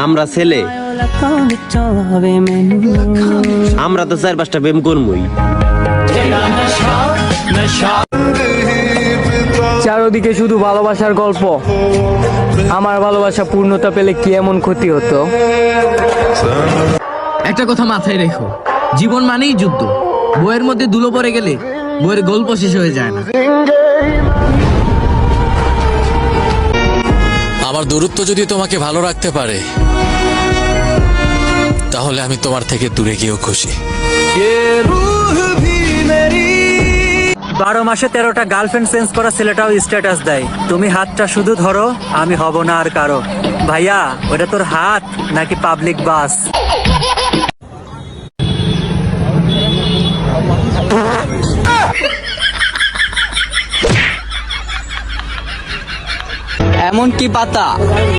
আমরা ছেলে, আমরা তো 4-5টা প্রেম করবই। চারদিকে শুধু ভালোবাসার গল্প। আমার ভালোবাসা পূর্ণতা পেলে কি এমন ক্ষতি হতো? একটা কথা মাথায় রেখো, জীবন মানেই যুদ্ধ। বইয়ের মধ্যে ধুলো পড়ে গেলে বইয়ের গল্প শেষ হয়ে যায় না। আমার দূরত্ব যদি তোমাকে ভালো রাখতে পারে, তাহলে আমি তোমার থেকে দূরে গিয়েও খুশি। 12 মাসে 13টা গার্লফ্রেন্ড চেঞ্জ করা ছেলেটাও স্ট্যাটাস দেয়, তুমি হাতটা শুধু ধরো, আমি হব না আর কারো। ভাইয়া, ওটা তোর হাত নাকি পাবলিক বাস? এমন কি পাতা